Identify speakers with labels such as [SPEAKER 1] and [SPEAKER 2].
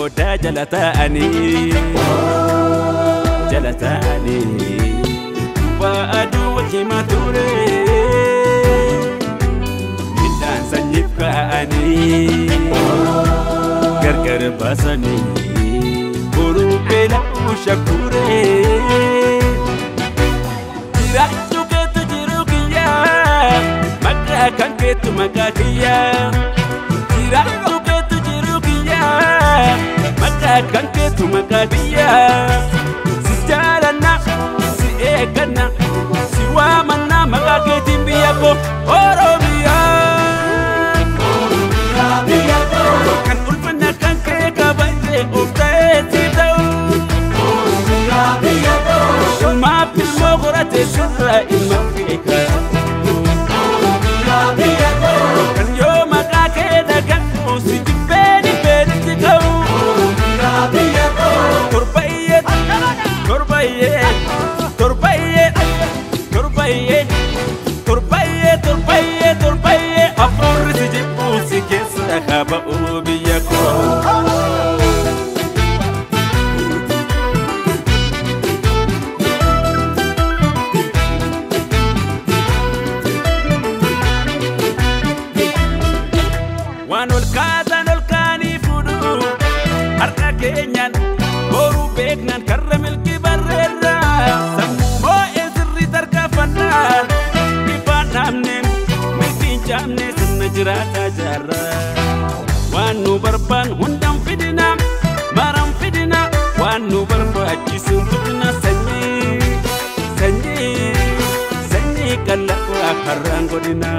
[SPEAKER 1] booda jalataani baaduu wajjima ture midhaan sanyiif ka'anii gargar baasanii boruu beela'uu shakkuree jiraachuu keetu jiru kiyyaa maqaa kan keetu maqaa kiyyaa jiraachuu keetu jiru kiyyaa maqaa kan keetu maqaa kiyyaa si jaalanna si eegganna si waamanna maqaa keetiin biyya koo Oromiyaa kan ulfanna kan kee kabajee of ta'ee si ta'u ilmaaf ilmoo qorate sirra ilma beeka kan yoo maqaa kee dhagahu si jibbeeni beetti ta'u torbayyee afurri si jibbuu si keessa kaba'uu biyya koo waan ol kaasan ol kaanii fuudhu harka keenyaan boruu beeknaan karra milkii barreerraa sammuu moo'ee sirrii tarkaanfannaan ifaan dhaabneen milkiin caamnee sirna jiraataa jaarraa waan nu barbaan hundaan fidina maraan fidina waan nu barbaachisuun fidina sanyii qallaqaa karraan godina